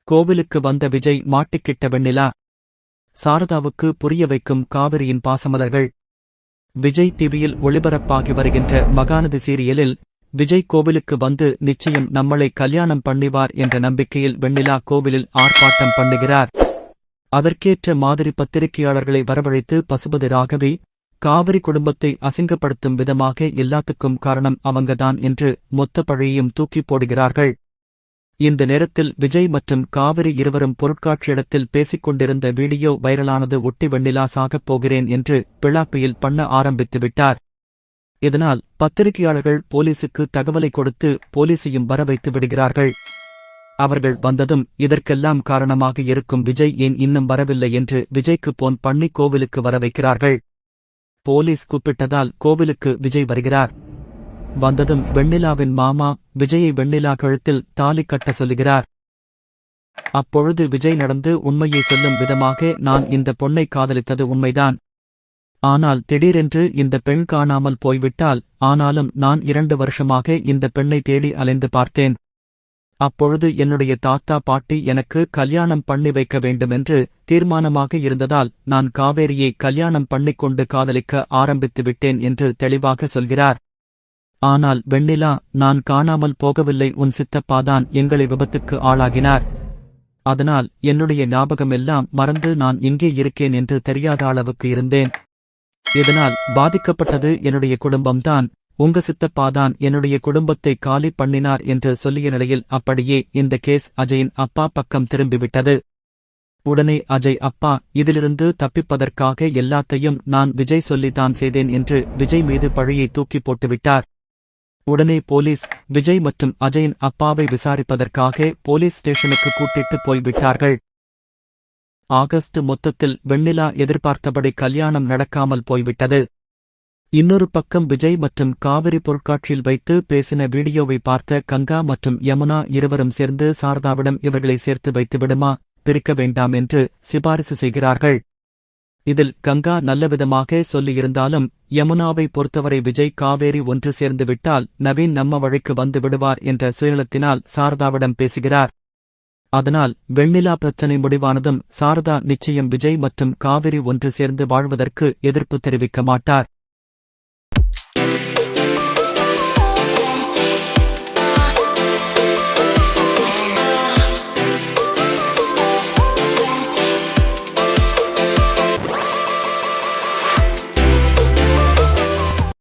கோவிலுக்கு வந்த விஜய் மாட்டிக்கிட்ட வெண்ணிலா. சாரதாவுக்கு புரிய வைக்கும் காவிரியின் பாசமலர்கள். விஜய் டிவியில் ஒளிபரப்பாகி வருகின்ற மகாநதி சீரியலில் விஜய் கோவிலுக்கு வந்து நிச்சயம் நம்மளை கல்யாணம் பண்ணிவார் என்ற நம்பிக்கையில் வெண்ணிலா கோவிலில் ஆர்ப்பாட்டம் பண்ணுகிறார். அதற்கேற்ற மாதிரி பத்திரிகையாளர்களை வரவழைத்து பசுபதி ராகவி, காவிரி குடும்பத்தை அசிங்கப்படுத்தும் விதமாக எல்லாத்துக்கும் காரணம் அவங்கதான் என்று மொத்த பழியையும் தூக்கி போடுகிறார்கள். இந்த நேரத்தில் விஜய் மற்றும் காவிரி இருவரும் பொருட்காட்சியிடத்தில் பேசிக் கொண்டிருந்த வீடியோ வைரலானது. ஒட்டி வெண்ணிலா சாகப் போகிறேன் என்று பிளாப்பியில் பண்ண ஆரம்பித்துவிட்டார். இதனால் பத்திரிகையாளர்கள் போலீசுக்கு தகவலை கொடுத்து போலீசையும் வரவைத்து விடுகிறார்கள். அவர்கள் வந்ததும் இதற்கெல்லாம் காரணமாக இருக்கும் விஜய் ஏன் இன்னும் வரவில்லை என்று விஜய்க்கு போன் பண்ணி கோவிலுக்கு வர வைக்கிறார்கள். போலீஸ் கூப்பிட்டதால் கோவிலுக்கு விஜய் வருகிறார். வந்ததும் வெண்ணிலாவின் மாமா விஜயை வெண்ணிலா கழுத்தில் தாலி கட்ட சொல்லுகிறார். அப்பொழுது விஜய் நடந்து உண்மையை சொல்லும் விதமாக, நான் இந்த பொண்ணை காதலித்தது உண்மைதான். ஆனால் திடீரென்று இந்த பெண் காணாமல் போய்விட்டால். ஆனாலும் நான் 2 வருஷமாக இந்த பெண்ணை தேடி அலைந்து பார்த்தேன். அப்பொழுது என்னுடைய தாத்தா பாட்டி எனக்கு கல்யாணம் பண்ணி வைக்க வேண்டுமென்று தீர்மானமாக இருந்ததால் நான் காவேரியை கல்யாணம் பண்ணிக்கொண்டு காதலிக்க ஆரம்பித்து விட்டேன் என்று தெளிவாக சொல்கிறார். ஆனால் வெண்ணிலா, நான் காணாமல் போகவில்லை, உன் சித்தப்பாதான் எங்களை விபத்துக்கு ஆளாகினார். அதனால் என்னுடைய ஞாபகமெல்லாம் மறந்து நான் இங்கே இருக்கேன் என்று தெரியாத அளவுக்கு இருந்தேன். இதனால் பாதிக்கப்பட்டது என்னுடைய குடும்பம்தான். உங்க சித்தப்பாதான் என்னுடைய குடும்பத்தை காலி பண்ணினார் என்று சொல்லிய நிலையில் அப்படியே இந்த கேஸ் அஜயின் அப்பா பக்கம் திரும்பிவிட்டது. உடனே அஜய், அப்பா, இதிலிருந்து தப்பிப்பதற்காக எல்லாத்தையும் நான் விஜய் சொல்லித்தான் செய்தேன் என்று விஜய் மீது பழியை தூக்கி போட்டுவிட்டார். உடனே போலீஸ் விஜய் மற்றும் அஜயின் அப்பாவை விசாரிப்பதற்காக போலீஸ் ஸ்டேஷனுக்கு கூட்டிட்டு போய்விட்டார்கள். ஆகஸ்ட் மொத்தத்தில் வெண்ணிலா எதிர்பார்த்தபடி கல்யாணம் நடக்காமல் போய்விட்டது. இன்னொரு பக்கம் விஜய் மற்றும் காவிரி பொருட்காட்சியில் வைத்து பேசின வீடியோவை பார்த்த கங்கா மற்றும் யமுனா இருவரும் சேர்ந்து சாரதாவிடம் இவர்களை சேர்த்து வைத்து விடுமா, பிரிக்க வேண்டாம் என்று சிபாரிசு செய்கிறார்கள். இதில் கங்கா நல்லவிதமாக சொல்லியிருந்தாலும் யமுனாவை பொறுத்தவரை விஜய் காவேரி ஒன்று சேர்ந்து விட்டால் நவீன் நம்ம வழிக்கு வந்து விடுவார் என்ற சுயநலத்தினால் சாரதாவிடம் பேசுகிறார். அதனால் வெண்ணிலா பிரச்சனை முடிவானதும் சாரதா நிச்சயம் விஜய் மற்றும் காவிரி ஒன்று சேர்ந்து வாழ்வதற்கு எதிர்ப்பு தெரிவிக்க மாட்டார்.